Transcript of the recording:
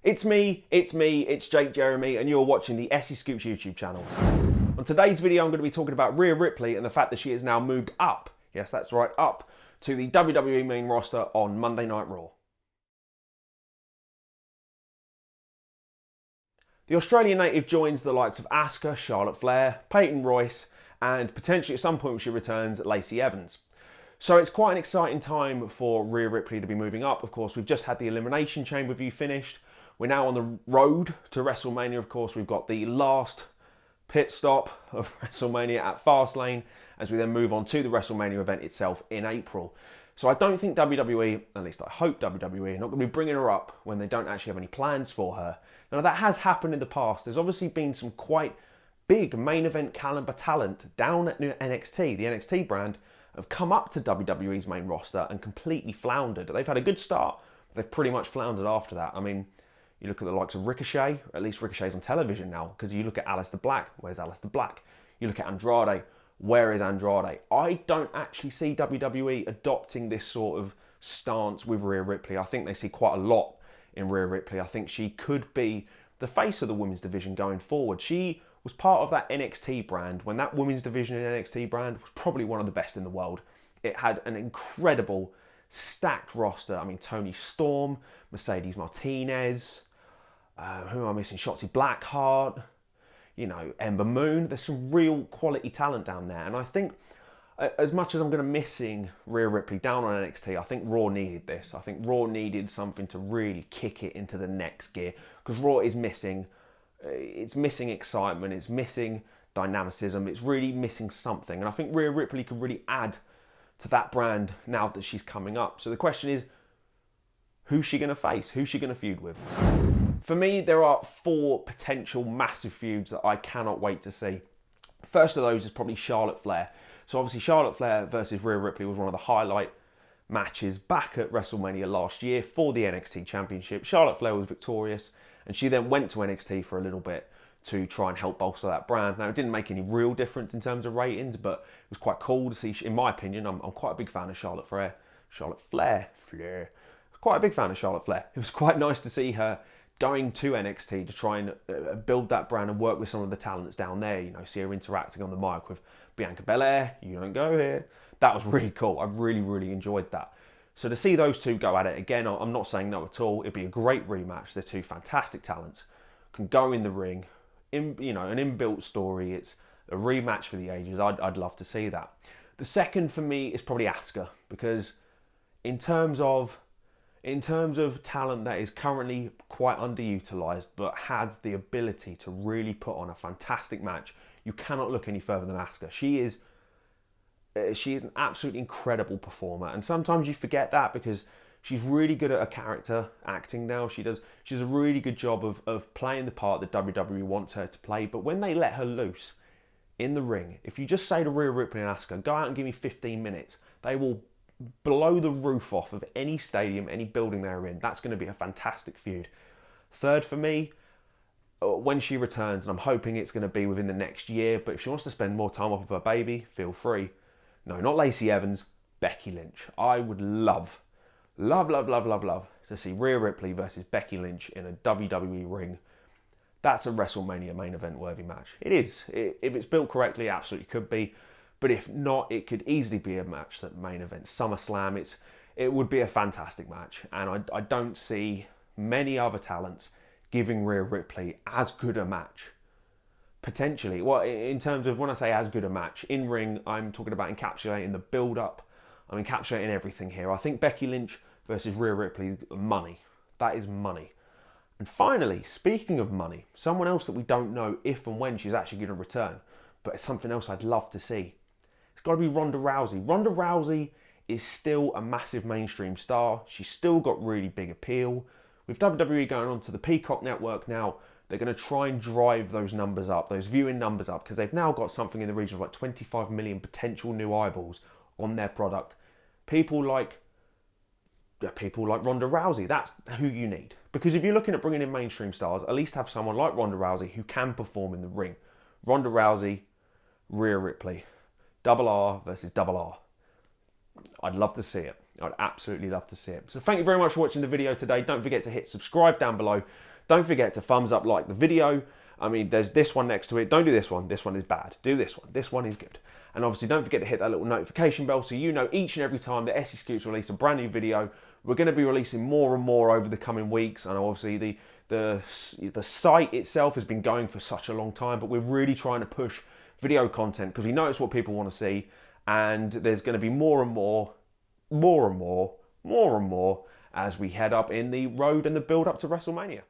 It's Jake Jeremy, and you're watching the Essie Scoops YouTube channel. On today's video, I'm going to be talking about Rhea Ripley and the fact that she has now moved up, yes, that's right, up to the WWE main roster on Monday Night Raw. The Australian native joins the likes of Asuka, Charlotte Flair, Peyton Royce, and potentially at some point when she returns, Lacey Evans. So it's quite an exciting time for Rhea Ripley to be moving up. Of course, we've just had the Elimination Chamber view finished. We're now on the road to WrestleMania. Of course, we've got the last pit stop of WrestleMania at Fastlane as we then move on to the WrestleMania event itself in April. So I don't think WWE, at least I hope WWE, are not going to be bringing her up when they don't actually have any plans for her. Now that has happened in the past. There's obviously been some quite big main event caliber talent down at NXT. The NXT brand have come up to WWE's main roster and completely floundered. They've had a good start, but they've pretty much floundered after that. I mean, you look at the likes of Ricochet, at least Ricochet's on television now, because you look at Aleister Black, where's Aleister Black? You look at Andrade, where is Andrade? I don't actually see WWE adopting this sort of stance with Rhea Ripley. I think they see quite a lot in Rhea Ripley. I think she could be the face of the women's division going forward. She was part of that NXT brand when that women's division in NXT brand was probably one of the best in the world. It had an incredible stacked roster. I mean, Toni Storm, Mercedes Martinez, who am I missing? Shotzi Blackheart, you know, Ember Moon. There's some real quality talent down there. And I think as much as I'm going to missing Rhea Ripley down on NXT, I think Raw needed this. I think Raw needed something to really kick it into the next gear, because Raw is missing, it's missing excitement, it's missing dynamicism, it's really missing something. And I think Rhea Ripley could really add to that brand now that she's coming up. So the question is, who's she going to face? Who's she going to feud with? For me, there are 4 potential massive feuds that I cannot wait to see. First of those is probably Charlotte Flair. So obviously Charlotte Flair versus Rhea Ripley was one of the highlight matches back at WrestleMania last year for the NXT Championship. Charlotte Flair was victorious, and she then went to NXT for a little bit to try and help bolster that brand. Now, it didn't make any real difference in terms of ratings, but it was quite cool to see. In my opinion, I'm quite a big fan of Charlotte Flair. Quite a big fan of Charlotte Flair. It was quite nice to see her going to NXT to try and build that brand and work with some of the talents down there. You know, see her interacting on the mic with Bianca Belair. You don't go here. That was really cool. I really enjoyed that. So to see those two go at it again, I'm not saying no at all. It'd be a great rematch. They're two fantastic talents. Can go in the ring. You know, an inbuilt story. It's a rematch for the ages. I'd love to see that. The second for me is probably Asuka, because in terms of talent that is currently quite underutilized but has the ability to really put on a fantastic match, you cannot look any further than Asuka. She is an absolutely incredible performer, and sometimes you forget that because she's really good at her character acting now. She does a really good job of playing the part that WWE wants her to play. But when they let her loose in the ring, if you just say to Rhea Ripley and Asuka, go out and give me 15 minutes, they will blow the roof off of any stadium, any building they're in. That's going to be a fantastic feud. Third for me, when she returns, and I'm hoping it's going to be within the next year, but if she wants to spend more time off of her baby, feel free. No, not Lacey Evans, Becky Lynch. I would love to see Rhea Ripley versus Becky Lynch in a WWE ring. That's a WrestleMania main event worthy match. It is. If it's built correctly, it absolutely could be. But if not, it could easily be a match that main event SummerSlam. It would be a fantastic match. And I don't see many other talents giving Rhea Ripley as good a match. Potentially. Well, in terms of when I say as good a match, in ring, I'm talking about encapsulating the build-up. I'm encapsulating everything here. I think Becky Lynch versus Rhea Ripley is money. That is money. And finally, speaking of money, someone else that we don't know if and when she's actually going to return, but it's something else I'd love to see. It's got to be Ronda Rousey. Ronda Rousey is still a massive mainstream star. She's still got really big appeal. With WWE going on to the Peacock network now, they're going to try and drive those numbers up, those viewing numbers up, because they've now got something in the region of like 25 million potential new eyeballs on their product. People like Ronda Rousey, that's who you need. Because if you're looking at bringing in mainstream stars, at least have someone like Ronda Rousey who can perform in the ring. Ronda Rousey, Rhea Ripley. Double R versus Double R. I'd love to see it. I'd absolutely love to see it. So thank you very much for watching the video today. Don't forget to hit subscribe down below Don't forget to thumbs up, like the video. I mean, there's this one next to it. Don't do this one. This one is bad. Do this one. This one is good. And obviously, don't forget to hit that little notification bell so you know each and every time that SE Scoops release a brand new video. We're going to be releasing more and more over the coming weeks, and obviously the site itself has been going for such a long time, but we're really trying to push video content because we know it's what people want to see, and there's going to be more and more as we head up in the road and the build up to WrestleMania.